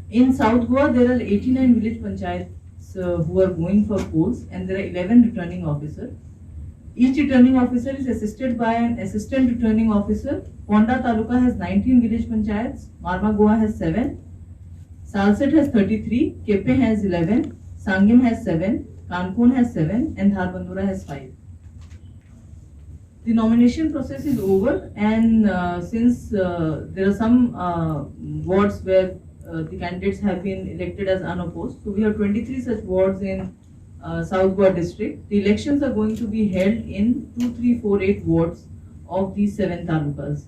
In South Goa, there are 89 village panchayats who are going for polls, and there are 11 returning officers. Each returning officer is assisted by an assistant returning officer. Ponda Taluka has 19 village panchayats, Marma Goa has 7, Salset has 33, Kepe has 11, Sangim has 7, Kankun has 7, and Dharbandura has 5. The nomination process is over, and since there are some wards where the candidates have been elected as unopposed, so we have 23 such wards in South Goa district. The elections are going to be held in 2, 3, 4, 8 wards of these 7 talukas.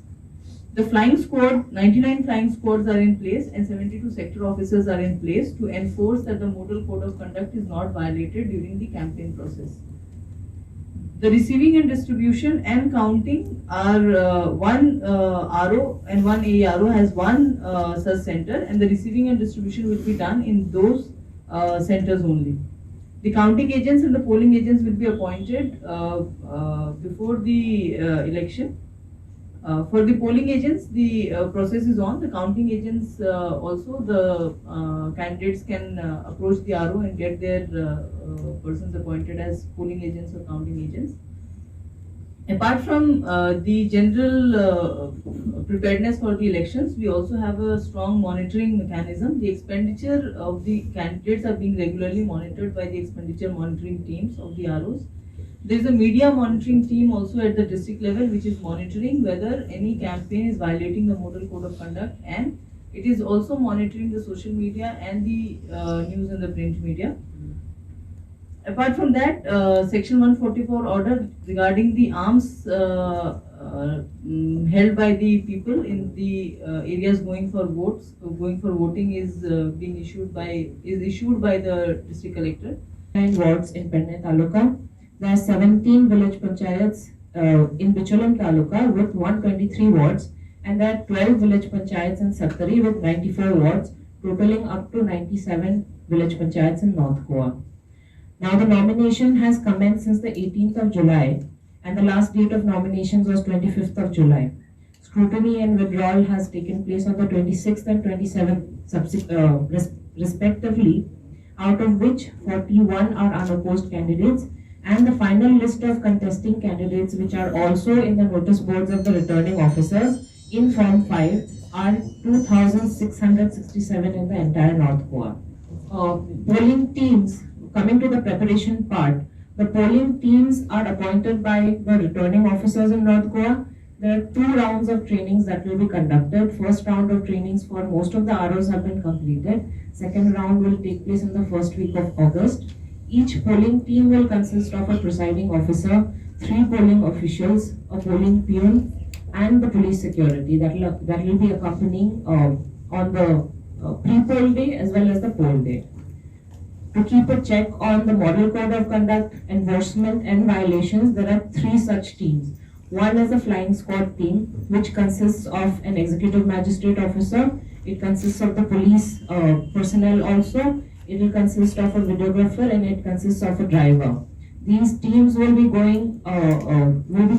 The flying squad, 99 flying squads are in place and 72 sector officers are in place to enforce that the model code of conduct is not violated during the campaign process. The receiving and distribution and counting are one RO and one ARO has one such center, and the receiving and distribution will be done in those centers only. The counting agents and the polling agents will be appointed before the election. For the polling agents, the process is on. The counting agents also, the candidates can approach the RO and get their persons appointed as polling agents or counting agents. Apart from the general preparedness for the elections, we also have a strong monitoring mechanism. The expenditure of the candidates are being regularly monitored by the expenditure monitoring teams of the ROs. There is a media monitoring team also at the district level which is monitoring whether any campaign is violating the model code of conduct, and it is also monitoring the social media and the news and the print media. Apart from that, Section 144 order regarding the arms held by the people in the areas going for voting is issued by the district collector. 9 wards in Panchayat Taluka. There are 17 village panchayats in Bicholim Taluka with 123 wards, and there are 12 village panchayats in Sattari with 94 wards, totaling up to 97 village panchayats in North Goa. Now the nomination has commenced since the 18th of July, and the last date of nominations was 25th of July. Scrutiny and withdrawal has taken place on the 26th and 27th respectively, out of which 41 are unopposed candidates, and the final list of contesting candidates, which are also in the notice boards of the returning officers in Form 5, are 2,667 in the entire North Goa. Polling teams, coming to the preparation part, the polling teams are appointed by the returning officers in North Goa. There are 2 rounds of trainings that will be conducted. First round of trainings for most of the ROs have been completed. Second round will take place in the first week of August. Each polling team will consist of a presiding officer, 3 polling officials, a polling peon, and the police security that will be accompanying on the pre-poll day as well as the poll day. To keep a check on the model code of conduct, enforcement and violations, there are 3 such teams. One is a flying squad team, which consists of an executive magistrate officer. It consists of the police personnel also. It will consist of a videographer, and it consists of a driver. These teams will be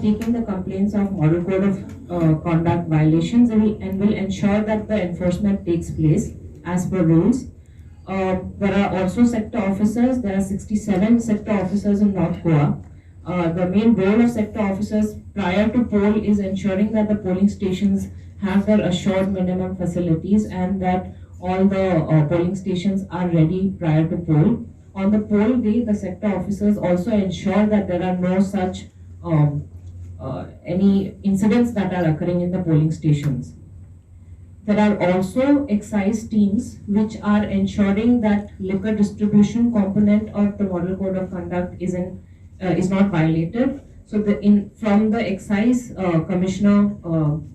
taking the complaints of model code of conduct violations and will ensure that the enforcement takes place as per rules. There are also sector officers. There are 67 sector officers in North Goa. The main role of sector officers prior to poll is ensuring that the polling stations have their assured minimum facilities and that all the polling stations are ready prior to poll. On the poll day, the sector officers also ensure that there are no such any incidents that are occurring in the polling stations. There are also excise teams which are ensuring that liquor distribution component of the model code of conduct is not violated. So from the excise commissioner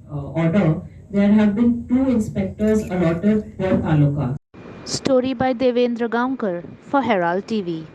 order, there have been 2 inspectors allotted per taluka. Story by Devendra Gaonkar for Herald TV.